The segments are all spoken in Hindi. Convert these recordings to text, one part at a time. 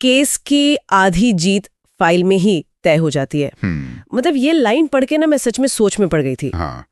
केस की आधी जीत फाइल में ही तय हो जाती है। मतलब ये लाइन पढ़ के ना मैं सच में सोच में पड़ गई थी। हाँ,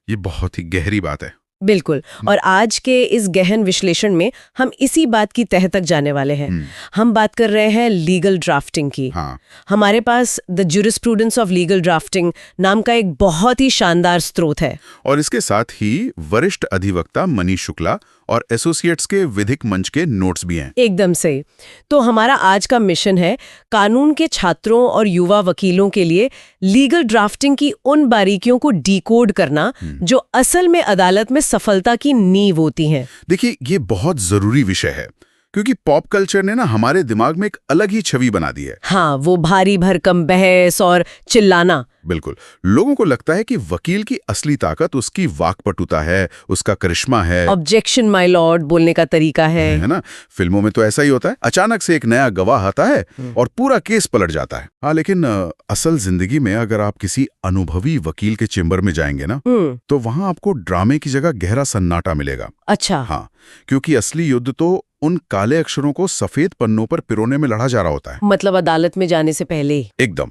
ये बहुत ही गहरी बात है। बिल्कुल। और आज के इस गहन विश्लेषण में हम इसी बात की तह तक जाने वाले हैं। हम बात कर रहे हैं लीगल ड्राफ्टिंग की। हाँ। हमारे पास the jurisprudence of legal drafting नाम का एक बहुत ही शानदार स्रोत है। और इसके साथ ही वरिष्ठ अधिवक्ता मनीष शुक्ला और एसोसिएट्स के विधिक मंच के नोट्स भी हैं। एकदम सही। तो हमारा आज का मिशन है कानून के छात्रों और युवा वकीलों के लिए लीगल ड्राफ्टिंग की उन बारीकियों को डिकोड करना जो असल में अदालत में सफलता की नींव होती हैं। देखिए, ये बहुत जरूरी विषय है क्योंकि पॉप कल्चर ने ना हमारे दिमाग में एक अलग ही छवि बना दी है। हाँ, वो भारी भरकम बहस और चिल्लाना। बिल्कुल। लोगों को लगता है कि वकील की असली ताकत उसकी वाक्पटुता है, उसका करिश्मा है, ऑब्जेक्शन माय लॉर्ड बोलने का तरीका है ना? फिल्मों में तो ऐसा ही होता है, अचानक से एक नया गवाह आता है और पूरा केस पलट जाता है। हाँ, लेकिन असल जिंदगी में अगर आप किसी अनुभवी वकील के चेंबर में जाएंगे ना, तो वहां आपको ड्रामे की जगह गहरा सन्नाटा मिलेगा। अच्छा। हाँ, क्योंकि असली युद्ध तो उन काले अक्षरों को सफेद पन्नों पर पिरोने में लड़ा जा रहा होता है। मतलब अदालत में जाने से पहले ही। एकदम।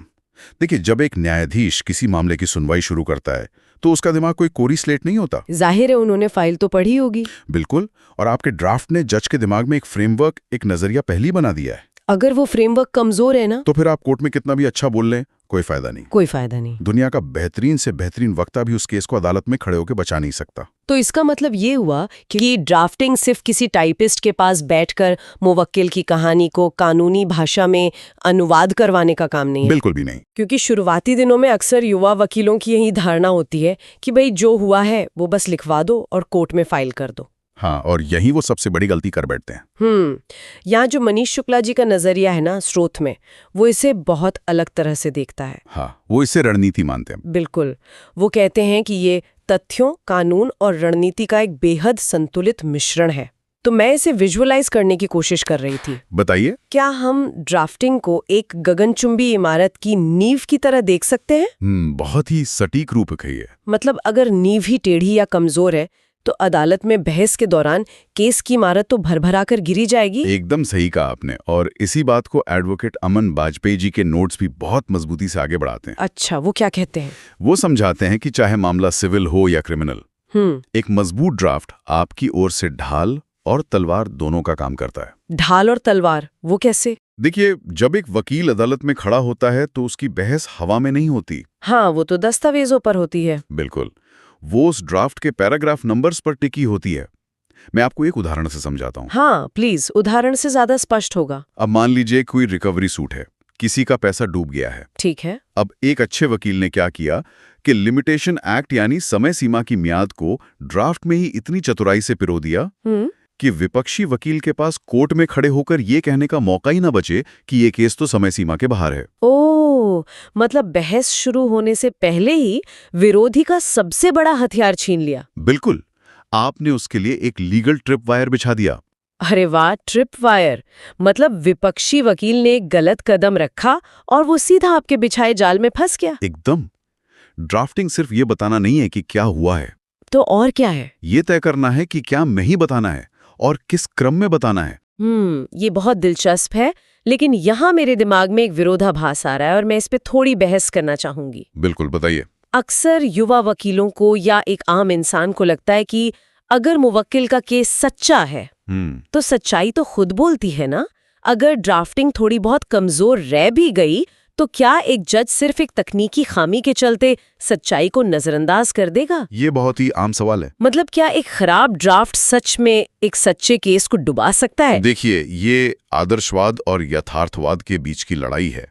देखिए, जब एक न्यायाधीश किसी मामले की सुनवाई शुरू करता है तो उसका दिमाग कोई कोरी स्लेट नहीं होता। जाहिर है उन्होंने फाइल तो पढ़ी होगी। बिल्कुल। और आपके ड्राफ्ट ने जज के दिमाग में एक फ्रेमवर्क, एक नजरिया पहले ही बना दिया है। अगर वो फ्रेमवर्क कमजोर है ना, तो फिर आप कोर्ट में कितना भी अच्छा बोल लें, कोई फायदा नहीं। कोई फायदा नहीं। दुनिया का बेहतरीन से बेहतरीन वक्ता भी उस केस को अदालत में खड़े होकर बचा नहीं सकता। तो इसका मतलब ये हुआ कि ड्राफ्टिंग सिर्फ किसी टाइपिस्ट के पास बैठकर मुवक्किल की कहानी को कानूनी भाषा में अनुवाद करवाने का काम नहीं है। बिल्कुल भी नहीं। क्योंकि शुरुआती दिनों में अक्सर युवा वकीलों की यही धारणा होती है कि भाई जो हुआ है वो बस लिखवा दो और कोर्ट में फाइल कर दो। हाँ, और यही वो सबसे बड़ी गलती कर बैठते हैं। यहाँ जो मनीष शुक्ला जी का नजरिया है ना स्रोत में, वो इसे बहुत अलग तरह से देखता है। हाँ, वो इसे रणनीति मानते हैं। बिल्कुल। वो कहते हैं कि ये तथ्यों, कानून और रणनीति का एक बेहद संतुलित मिश्रण है। तो मैं इसे विजुअलाइज करने की कोशिश कर रही थी। बताइए। क्या हम ड्राफ्टिंग को एक गगनचुंबी इमारत की नींव की तरह देख सकते हैं? बहुत ही सटीक रूप कही है। मतलब अगर नींव ही टेढ़ी या कमजोर है तो अदालत में बहस के दौरान केस की इमारत तो भरभरा कर गिरी जाएगी। एकदम सही कहा आपने। और इसी बात को एडवोकेट अमन बाजपेयी जी के नोट्स भी बहुत मजबूती से आगे बढ़ाते हैं। अच्छा, वो क्या कहते हैं? वो समझाते हैं कि चाहे मामला सिविल हो या क्रिमिनल, एक मजबूत ड्राफ्ट आपकी ओर से ढाल और तलवार दोनों का काम करता है। ढाल और तलवार, वो कैसे? देखिए, जब एक वकील अदालत में खड़ा होता है तो उसकी बहस हवा में नहीं होती। हाँ, वो तो दस्तावेजों पर होती है। बिल्कुल। वो उस ड्राफ्ट के पैराग्राफ नंबर्स पर टिकी होती है। मैं आपको एक उदाहरण से समझाता हूँ। हाँ प्लीज, उदाहरण से ज्यादा स्पष्ट होगा। अब मान लीजिए कोई रिकवरी सूट है, किसी का पैसा डूब गया है। ठीक है। अब एक अच्छे वकील ने क्या किया कि लिमिटेशन एक्ट यानी समय सीमा की मियाद को ड्राफ्ट में ही इतनी चतुराई से पिरो दिया कि विपक्षी वकील के पास कोर्ट में खड़े होकर ये कहने का मौका ही ना बचे कि ये केस तो समय सीमा के बाहर है। ओह, मतलब बहस शुरू होने से पहले ही विरोधी का सबसे बड़ा हथियार छीन लिया। बिल्कुल। आपने उसके लिए एक लीगल ट्रिप वायर बिछा दिया। अरे वाह, ट्रिप वायर। मतलब विपक्षी वकील ने एक गलत कदम रखा और वो सीधा आपके बिछाए जाल में फंस गया। एकदम। ड्राफ्टिंग सिर्फ ये बताना नहीं है कि क्या हुआ है, तो और क्या है? ये तय करना है कि क्या नहीं बताना है और किस क्रम में बताना है। ये बहुत दिलचस्प है, लेकिन यहाँ मेरे दिमाग में एक विरोधाभास आ रहा है और मैं इस पे थोड़ी बहस करना चाहूंगी। बिल्कुल, बताइए। अक्सर युवा वकीलों को या एक आम इंसान को लगता है कि अगर मुवक्किल का केस सच्चा है तो सच्चाई तो खुद बोलती है ना। अगर ड्राफ्टिंग थोड़ी बहुत कमजोर रह भी गई तो क्या एक जज सिर्फ एक तकनीकी खामी के चलते सच्चाई को नजरअंदाज कर देगा? ये बहुत ही आम सवाल है। मतलब क्या एक खराब ड्राफ्ट सच में एक सच्चे केस को डुबा सकता है? देखिए, ये आदर्शवाद और यथार्थवाद के बीच की लड़ाई है।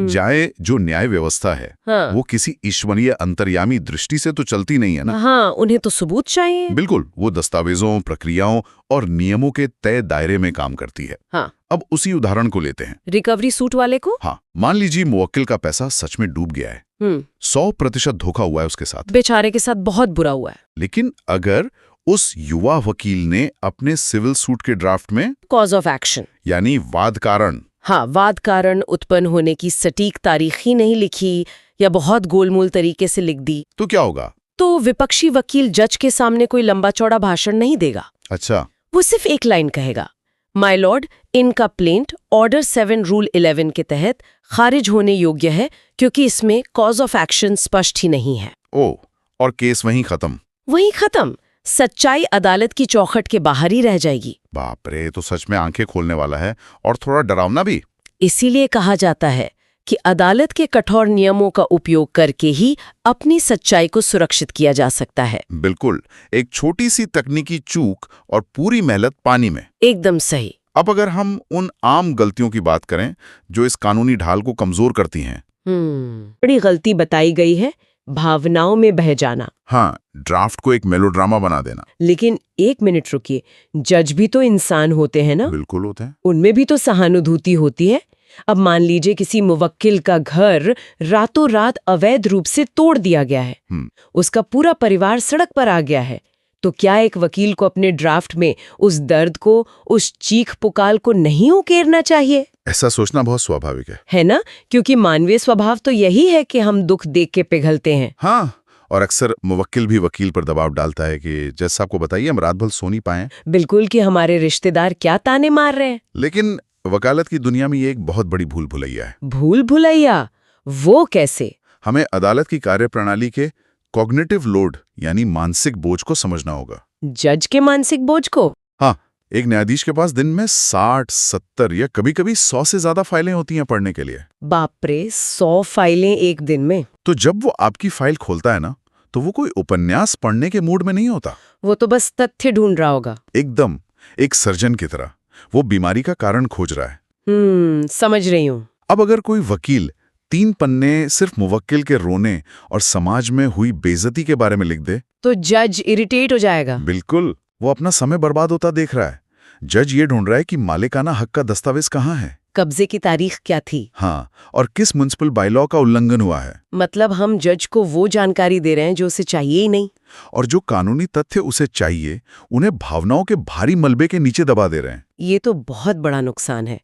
जाए जो न्याय व्यवस्था है, हाँ। वो किसी ईश्वरीय अंतर्यामी दृष्टि से तो चलती नहीं है ना। हाँ, उन्हें तो सबूत चाहिए। बिल्कुल, वो दस्तावेजों, प्रक्रियाओं और नियमों के तय दायरे में काम करती है। हाँ। अब उसी उदाहरण को लेते हैं, रिकवरी सूट वाले को। हाँ, मान लीजिए मुवक्किल का पैसा सच में डूब गया है। 100% धोखा हुआ है उसके साथ, बेचारे के साथ बहुत बुरा हुआ है। लेकिन अगर उस युवा वकील ने अपने सिविल सूट के ड्राफ्ट में कॉज ऑफ एक्शन यानी वाद कारण, हाँ, वाद कारण उत्पन्न होने की सटीक तारीख ही नहीं लिखी या बहुत गोलमोल तरीके से लिख दी, तो क्या होगा? तो विपक्षी वकील जज के सामने कोई लंबा चौड़ा भाषण नहीं देगा। अच्छा। वो सिर्फ एक लाइन कहेगा, माय लॉर्ड, इनका प्लेंट ऑर्डर 7 रूल 11 के तहत खारिज होने योग्य है क्योंकि इसमें कॉज ऑफ एक्शन स्पष्ट ही नहीं है। ओ, और केस वहीं खत्म? वहीं खत्म। सच्चाई अदालत की चौखट के बाहर ही रह जाएगी। बाप रे, तो सच में आंखें खोलने वाला है और थोड़ा डरावना भी। इसीलिए कहा जाता है कि अदालत के कठोर नियमों का उपयोग करके ही अपनी सच्चाई को सुरक्षित किया जा सकता है। बिल्कुल, एक छोटी सी तकनीकी चूक और पूरी मेहनत पानी में। एकदम सही। अब अगर हम उन आम गलतियों की बात करें जो इस कानूनी ढाल को कमजोर करती हैं। बड़ी गलती बताई गई है, भावनाओं में बह जाना। हाँ, ड्राफ्ट को एक मेलोड्रामा बना देना। लेकिन एक मिनट रुकिए, जज भी तो इंसान होते हैं ना? बिल्कुल होते हैं। उनमें भी तो सहानुभूति होती है। अब मान लीजिए किसी मुवक्किल का घर रातों रात अवैध रूप से तोड़ दिया गया है, उसका पूरा परिवार सड़क पर आ गया है, तो क्या एक वकील को अपने ड्राफ्ट में उस दर्द को, उस चीख पुकार को नहीं उकेरना चाहिए? ऐसा सोचना बहुत स्वाभाविक है ना? क्योंकि मानवीय स्वभाव तो यही है कि हम दुख देख के पिघलते हैं। हाँ, और अक्सर मुवक्किल भी वकील पर दबाव डालता है कि जज साहब को बताइए हम रात भर सो नहीं पाए। बिल्कुल, कि हमारे रिश्तेदार क्या ताने मार रहे हैं। लेकिन वकालत की दुनिया में ये एक बहुत बड़ी भूल भुलैया है। भूल भुलैया? वो कैसे? हमें अदालत की कार्यप्रणाली के कॉग्निटिव लोड यानी मानसिक बोझ को समझना होगा। जज के मानसिक बोझ को? हाँ, एक न्यायाधीश के पास दिन में 60, 70 या कभी-कभी 100 से ज्यादा फाइलें होती हैं पढ़ने के लिए। बाप रे, 100 फाइलें एक दिन में? तो जब वो आपकी फाइल खोलता है ना, तो वो कोई उपन्यास पढ़ने के मूड में नहीं होता। वो तो बस तथ्य ढूंढ रहा होगा। एकदम, एक सर्जन की तरह वो बीमारी का कारण खोज रहा है। समझ रही हूँ। अब अगर कोई वकील 3 पन्ने सिर्फ मुवक्किल के रोने और समाज में हुई बेइज्जती के बारे में लिख दे, तो जज इरिटेट हो जाएगा। बिल्कुल, वो अपना समय बर्बाद होता देख रहा है। जज ये ढूंढ रहा है कि मालिकाना हक का दस्तावेज कहाँ है, कब्जे की तारीख क्या थी, हाँ, और किस म्युनिसिपल बायलॉ का उल्लंघन हुआ है। मतलब हम जज को वो जानकारी दे रहे हैं जो उसे चाहिए ही नहीं। और जो कानूनी तथ्य उसे चाहिए, उन्हें भावनाओं के भारी मलबे के नीचे दबा दे रहे हैं। ये तो बहुत बड़ा नुकसान है।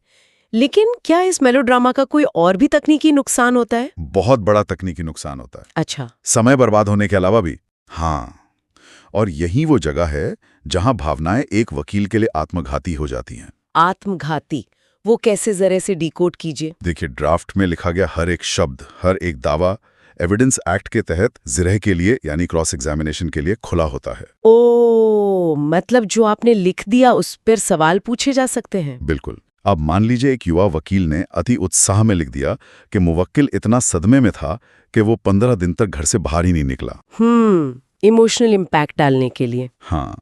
लेकिन क्या इस मेलोड्रामा का कोई और भी तकनीकी नुकसान होता है? बहुत बड़ा तकनीकी नुकसान होता है। अच्छा, समय बर्बाद होने के अलावा भी। हाँ, और यही वो जगह है जहां भावनाएं एक वकील के लिए आत्मघाती हो जाती हैं। आत्मघाती? वो कैसे, जरे से डिकोड कीजिए। देखिए, ड्राफ्ट में लिखा गया हर एक शब्द, हर एक दावा एविडेंस एक्ट के तहत जिरह के लिए यानी क्रॉस एग्जामिनेशन के लिए खुला होता है। ओ, मतलब जो आपने लिख दिया उस पर सवाल पूछे जा सकते हैं। बिल्कुल। अब मान लीजिए एक युवा वकील ने अति उत्साह में लिख दिया कि मुवक्किल इतना सदमे में था कि वो 15 दिन तक घर से बाहर ही नहीं निकला। इमोशनल इम्पैक्ट डालने के लिए। हाँ,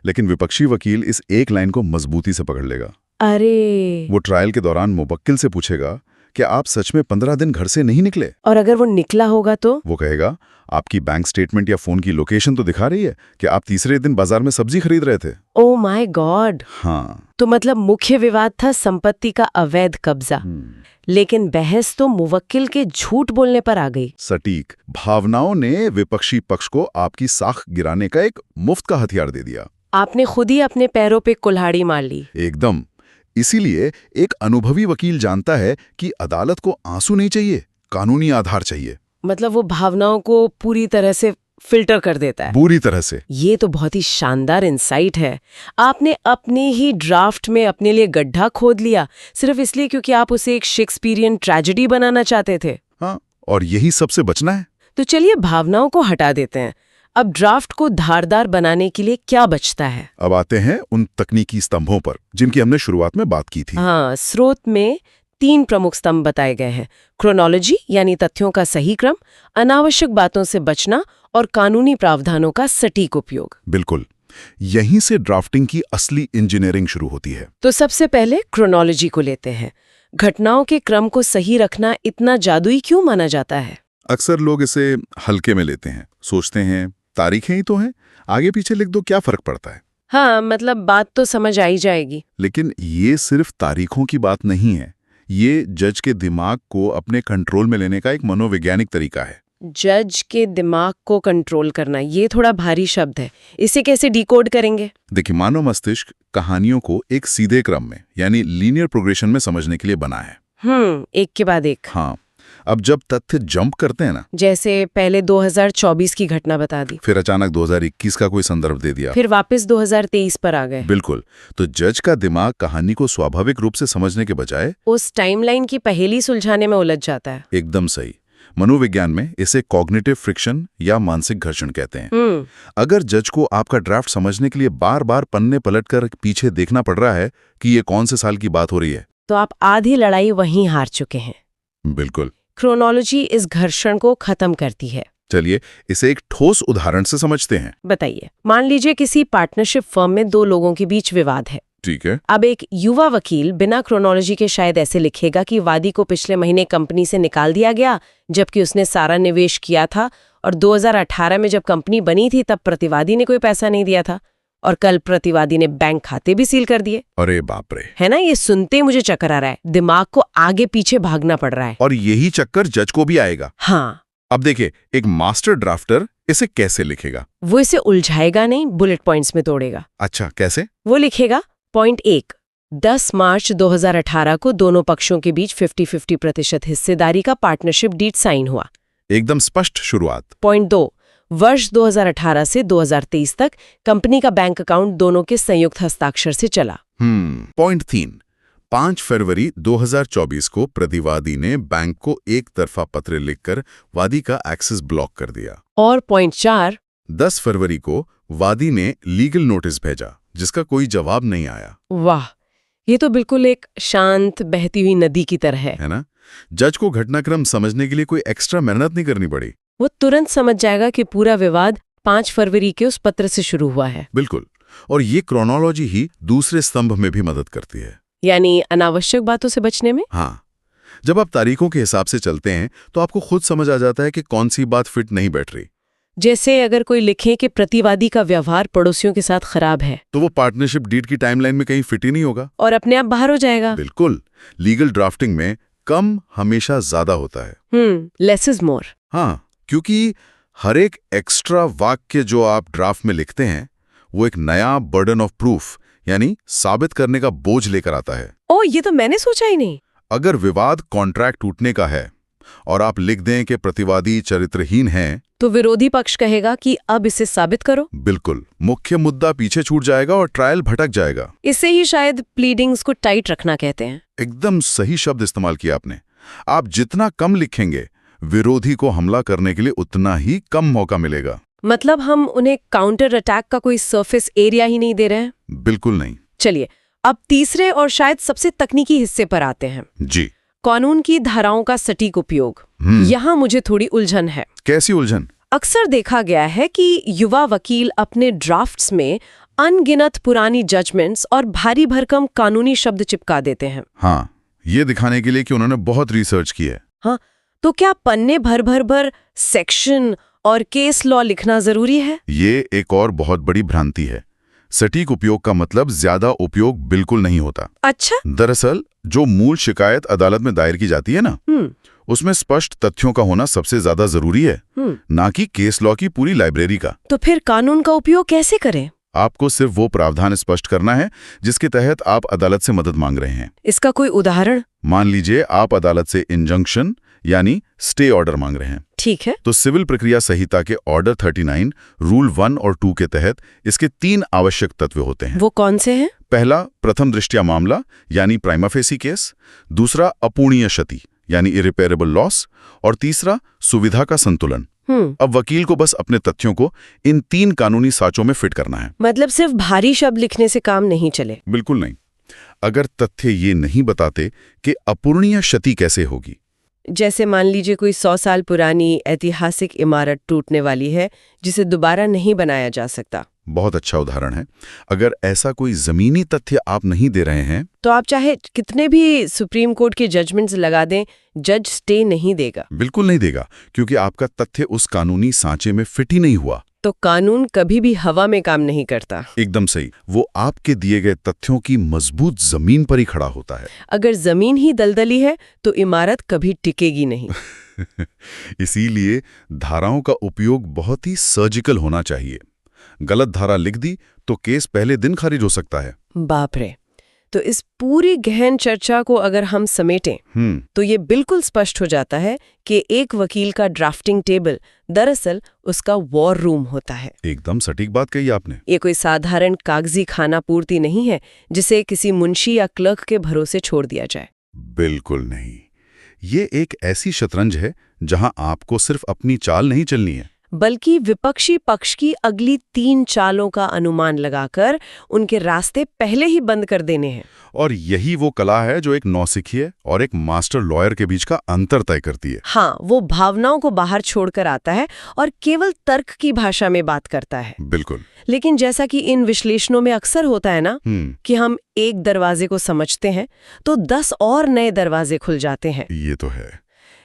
लेकिन विपक्षी वकील इस एक लाइन को मजबूती से पकड़ लेगा। अरे, वो ट्रायल के दौरान मुवक्किल से पूछेगा कि आप सच में 15 दिन घर से नहीं निकले? और अगर वो निकला होगा तो? वो कहेगा, आपकी बैंक स्टेटमेंट या फोन की लोकेशन तो दिखा रही है कि आप तीसरे दिन बाजार में सब्जी खरीद रहे थे। Oh my God. हाँ, तो मतलब मुख्य विवाद था संपत्ति का अवैध कब्जा, लेकिन बहस तो मुवक्किल के झूठ बोलने पर आ गई। सटीक। भावनाओं ने विपक्षी पक्ष को आपकी साख गिराने का एक मुफ्त का हथियार दे दिया। आपने खुद ही अपने पैरों पे कुल्हाड़ी मार ली। एकदम। इसीलिए एक अनुभवी वकील जानता है कि अदालत को आंसू नहीं चाहिए, कानूनी आधार चाहिए। मतलब वो भावनाओं को पूरी तरह से फिल्टर कर देता है। पूरी तरह से। ये तो बहुत ही शानदार इंसाइट है। आपने अपने ही ड्राफ्ट में अपने लिए गड्ढा खोद लिया, सिर्फ इसलिए क्योंकि आप उसे एक शेक्सपियरियन ट्रेजेडी बनाना चाहते थे। हाँ, और यही सबसे बचना है। तो चलिए भावनाओं को हटा देते हैं। अब ड्राफ्ट को धारदार बनाने के लिए क्या बचता है? अब आते हैं उन तकनीकी स्तंभों पर जिनकी हमने शुरुआत में बात की थी। हाँ, स्रोत में 3 प्रमुख स्तंभ बताए गए हैं: क्रोनोलॉजी यानी तथ्यों का सही क्रम, अनावश्यक बातों से बचना और कानूनी प्रावधानों का सटीक उपयोग। बिल्कुल, यहीं से ड्राफ्टिंग की असली इंजीनियरिंग शुरू होती है। तो सबसे पहले क्रोनोलॉजी को लेते हैं। घटनाओं के क्रम को सही रखना इतना जादुई क्यों माना जाता है? अक्सर लोग इसे हल्के में लेते हैं, सोचते हैं तारीखें ही तो हैं, आगे पीछे लिख दो, क्या फर्क पड़ता है। हाँ, मतलब बात तो समझ आई जाएगी। लेकिन ये सिर्फ तारीखों की बात नहीं है, ये जज के दिमाग को अपने कंट्रोल में लेने का एक मनोवैज्ञानिक तरीका है। जज के दिमाग को कंट्रोल करना, ये थोड़ा भारी शब्द है। इसे कैसे डिकोड करेंगे? देखिए, मानव मस्तिष्क कहानियों को एक सीधे क्रम में यानी लीनियर प्रोग्रेशन में समझने के लिए बना है। एक के बाद एक। हाँ, अब जब तथ्य जंप करते हैं ना, जैसे पहले 2024 की घटना बता दी, फिर अचानक 2021 का कोई संदर्भ दे दिया, फिर वापस 2023 पर आ गए। बिल्कुल, तो जज का दिमाग कहानी को स्वाभाविक रूप से समझने के बजाय उस टाइमलाइन की पहेली सुलझाने में उलझ जाता है। एकदम सही। मनोविज्ञान में इसे कॉग्निटिव फ्रिक्शन या मानसिक घर्षण कहते हैं। अगर जज को आपका ड्राफ्ट समझने के लिए बार बार पन्ने पलटकर पीछे देखना पड़ रहा है कि ये कौन से साल की बात हो रही है, तो आप आधी लड़ाई वहीं हार चुके हैं। बिल्कुल। क्रोनोलॉजी इस घर्षण को खत्म करती है। चलिए इसे एक ठोस उदाहरण से समझते हैं। बताइए। मान लीजिए किसी पार्टनरशिप फर्म में दो लोगों के बीच विवाद है। ठीक है। अब एक युवा वकील बिना क्रोनोलॉजी के शायद ऐसे लिखेगा कि वादी को पिछले महीने कंपनी से निकाल दिया गया, जबकि उसने सारा निवेश किया था, और 2018 में जब कंपनी बनी थी तब प्रतिवादी ने कोई पैसा नहीं दिया था, और कल प्रतिवादी ने बैंक खाते भी सील कर दिए। अरे बाप रे। है ना, ये सुनते ही मुझे चक्कर आ रहा है। दिमाग को आगे पीछे भागना पड़ रहा है। और यही चक्कर जज को भी आएगा। हाँ। अब देखिए, एक मास्टर ड्राफ्टर इसे कैसे लिखेगा? वो इसे उलझाएगा नहीं, बुलेट पॉइंट्स में तोड़ेगा। अच्छा, कैसे? वो लिखेगा, पॉइंट 1, 10 मार्च 2018 को दोनों पक्षों के बीच 50-50% हिस्सेदारी का पार्टनरशिप डीड साइन हुआ। एकदम स्पष्ट शुरुआत। पॉइंट 2, वर्ष 2018 से 2023 तक कंपनी का बैंक अकाउंट दोनों के संयुक्त हस्ताक्षर से चला। पॉइंट 3, 5 फरवरी 2024 को प्रतिवादी ने बैंक को एक तरफा पत्र लिखकर वादी का एक्सेस ब्लॉक कर दिया। और पॉइंट 4, 10 फरवरी को वादी ने लीगल नोटिस भेजा, जिसका कोई जवाब नहीं आया। वाह, ये तो बिल्कुल एक शांत बहती हुई नदी की तरह है ना? जज को घटनाक्रम समझने के लिए कोई एक्स्ट्रा मेहनत नहीं करनी पड़ी। वो तुरंत समझ जाएगा कि पूरा विवाद 5 फरवरी के उस पत्र से शुरू हुआ है। बिल्कुल। और ये क्रोनोलॉजी ही दूसरे स्तंभ में भी मदद करती है, यानी अनावश्यक बातों से बचने में। हाँ, जब आप तारीखों के हिसाब से चलते हैं तो आपको खुद समझ आ जाता है कि कौन सी बात फिट नहीं बैठ रही। जैसे अगर कोई लिखे कि प्रतिवादी का व्यवहार पड़ोसियों के साथ खराब है, तो वो पार्टनरशिप डीड की टाइमलाइन में कहीं फिट ही नहीं होगा और अपने आप बाहर हो जाएगा। बिल्कुल। लीगल ड्राफ्टिंग में कम हमेशा ज्यादा होता है। Less is more. हाँ, क्योंकि हर एक एक्स्ट्रा वाक्य जो आप ड्राफ्ट में लिखते हैं वो एक नया बर्डन ऑफ प्रूफ यानी साबित करने का बोझ लेकर आता है। ओ, ये तो मैंने सोचा ही नहीं। अगर विवाद कॉन्ट्रैक्ट टूटने का है और आप लिख दें कि प्रतिवादी चरित्रहीन है, तो विरोधी पक्ष कहेगा कि अब इसे साबित करो। बिल्कुल, मुख्य मुद्दा पीछे छूट जाएगा और ट्रायल भटक जाएगा। इसे ही शायद प्लीडिंग्स को टाइट रखना कहते हैं। एकदम सही शब्द इस्तेमाल किया आपने। आप जितना कम लिखेंगे, विरोधी को हमला करने के लिए उतना ही कम मौका मिलेगा। मतलब हम उन्हें काउंटर अटैक का कोई सरफेस एरिया ही नहीं दे रहे हैं? बिल्कुल नहीं। चलिए, अब तीसरे और शायद सबसे तकनीकी हिस्से पर आते हैं। जी। कानून की धाराओं का सटीक उपयोग। यहाँ मुझे थोड़ी उलझन है। कैसी उलझन? अक्सर देखा गया है कि युवा वकील अपने ड्राफ्ट्स में अनगिनत पुरानी जजमेंट्स और भारी भरकम कानूनी शब्द चिपका देते हैं। हाँ, ये दिखाने के लिए कि उन्होंने बहुत रिसर्च की है। हाँ, तो क्या पन्ने भर सेक्शन और केस लॉ लिखना जरूरी है? ये एक और बहुत बड़ी भ्रांति है। सटीक उपयोग का मतलब ज्यादा उपयोग बिल्कुल नहीं होता। अच्छा। दरअसल जो मूल शिकायत अदालत में दायर की जाती है ना, उसमें स्पष्ट तथ्यों का होना सबसे ज्यादा जरूरी है, ना कि केस लॉ की पूरी लाइब्रेरी का। तो फिर कानून का उपयोग कैसे करें? आपको सिर्फ वो प्रावधान स्पष्ट करना है जिसके तहत आप अदालत से मदद मांग रहे हैं। इसका कोई उदाहरण? मान लीजिए आप अदालत से इंजंक्शन यानी स्टे ऑर्डर मांग रहे हैं। ठीक है। तो सिविल प्रक्रिया संहिता के ऑर्डर 39 रूल 1 और 2 के तहत इसके 3 आवश्यक तत्व होते हैं। वो कौन से हैं? पहला, प्रथम दृष्टया मामला यानी प्राइमा फेसी केस। दूसरा, अपूर्णीय क्षति यानी इरिपेरेबल लॉस। और तीसरा, सुविधा का संतुलन। अब वकील को बस अपने तथ्यों को इन 3 कानूनी साँचों में फिट करना है। मतलब सिर्फ भारी शब्द लिखने से काम नहीं चले? बिल्कुल नहीं। अगर तथ्य ये नहीं बताते कि अपूर्णीय क्षति कैसे होगी, जैसे मान लीजिए कोई 100 साल पुरानी ऐतिहासिक इमारत टूटने वाली है जिसे दोबारा नहीं बनाया जा सकता। बहुत अच्छा उदाहरण है। अगर ऐसा कोई जमीनी तथ्य आप नहीं दे रहे हैं, तो आप चाहे कितने भी सुप्रीम कोर्ट के जजमेंट्स लगा दें, जज स्टे नहीं देगा। बिल्कुल नहीं देगा, क्योंकि आपका तथ्य उस कानूनी सांचे में फिट ही नहीं हुआ। तो कानून कभी भी हवा में काम नहीं करता। एकदम सही। वो आपके दिए गए तथ्यों की मजबूत जमीन पर ही खड़ा होता है। अगर जमीन ही दलदली है तो इमारत कभी टिकेगी नहीं। इसीलिए धाराओं का उपयोग बहुत ही सर्जिकल होना चाहिए। गलत धारा लिख दी तो केस पहले दिन खारिज हो सकता है। बाप रे। तो इस पूरी गहन चर्चा को अगर हम समेटें तो ये बिल्कुल स्पष्ट हो जाता है कि एक वकील का ड्राफ्टिंग टेबल दरअसल उसका वॉर रूम होता है। एकदम सटीक बात कही आपने। ये कोई साधारण कागजी खाना पूर्ति नहीं है जिसे किसी मुंशी या क्लर्क के भरोसे छोड़ दिया जाए। बिल्कुल नहीं। ये एक ऐसी शतरंज है जहां आपको सिर्फ अपनी चाल नहीं चलनी है, बल्कि विपक्षी पक्ष की अगली 3 चालों का अनुमान लगाकर उनके रास्ते पहले ही बंद कर देने हैं। और यही वो कला है जो एक नौसिखिए और एक मास्टर लॉयर के बीच का अंतर तय करती है। हाँ, वो भावनाओं को बाहर छोड़कर आता है और केवल तर्क की भाषा में बात करता है। बिल्कुल। लेकिन जैसा कि इन विश्लेषणों में अक्सर होता है ना कि हम एक दरवाजे को समझते हैं तो 10 और नए दरवाजे खुल जाते हैं। ये तो है।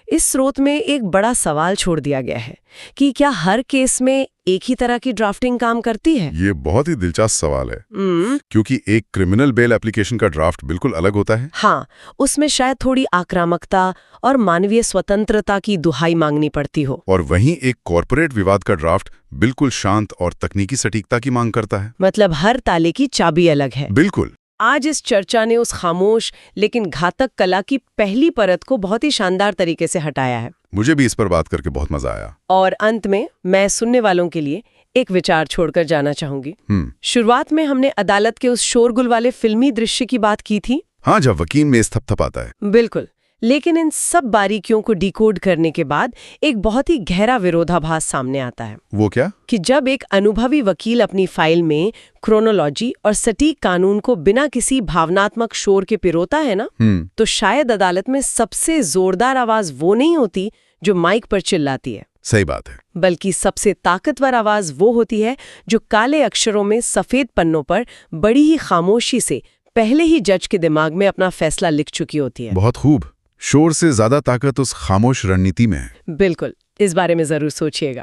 इस स्रोत में एक बड़ा सवाल छोड़ दिया गया है कि क्या हर केस में एक ही तरह की ड्राफ्टिंग काम करती है? ये बहुत ही दिलचस्प सवाल है, क्योंकि एक क्रिमिनल बेल एप्लीकेशन का ड्राफ्ट बिल्कुल अलग होता है। हाँ, उसमें शायद थोड़ी आक्रामकता और मानवीय स्वतंत्रता की दुहाई मांगनी पड़ती हो। और वहीं एक कॉर्पोरेट विवाद का ड्राफ्ट बिल्कुल शांत और तकनीकी सटीकता की मांग करता है। मतलब हर ताले की चाबी अलग है। बिल्कुल। आज इस चर्चा ने उस खामोश लेकिन घातक कला की पहली परत को बहुत ही शानदार तरीके से हटाया है। मुझे भी इस पर बात करके बहुत मजा आया। और अंत में मैं सुनने वालों के लिए एक विचार छोड़कर जाना चाहूंगी। शुरुआत में हमने अदालत के उस शोरगुल वाले फिल्मी दृश्य की बात की थी। हाँ, जब वकील में थपथपाता है। बिल्कुल। लेकिन इन सब बारीकियों को डिकोड करने के बाद एक बहुत ही गहरा विरोधाभास सामने आता है। वो क्या? कि जब एक अनुभवी वकील अपनी फाइल में क्रोनोलॉजी और सटीक कानून को बिना किसी भावनात्मक शोर के पिरोता है ना, तो शायद अदालत में सबसे जोरदार आवाज वो नहीं होती जो माइक पर चिल्लाती है। सही बात है। बल्कि सबसे ताकतवर आवाज वो होती है जो काले अक्षरों में सफेद पन्नों पर बड़ी ही खामोशी से पहले ही जज के दिमाग में अपना फैसला लिख चुकी होती है। बहुत खूब। शोर से ज्यादा ताकत उस खामोश रणनीति में है। बिल्कुल। इस बारे में जरूर सोचिएगा।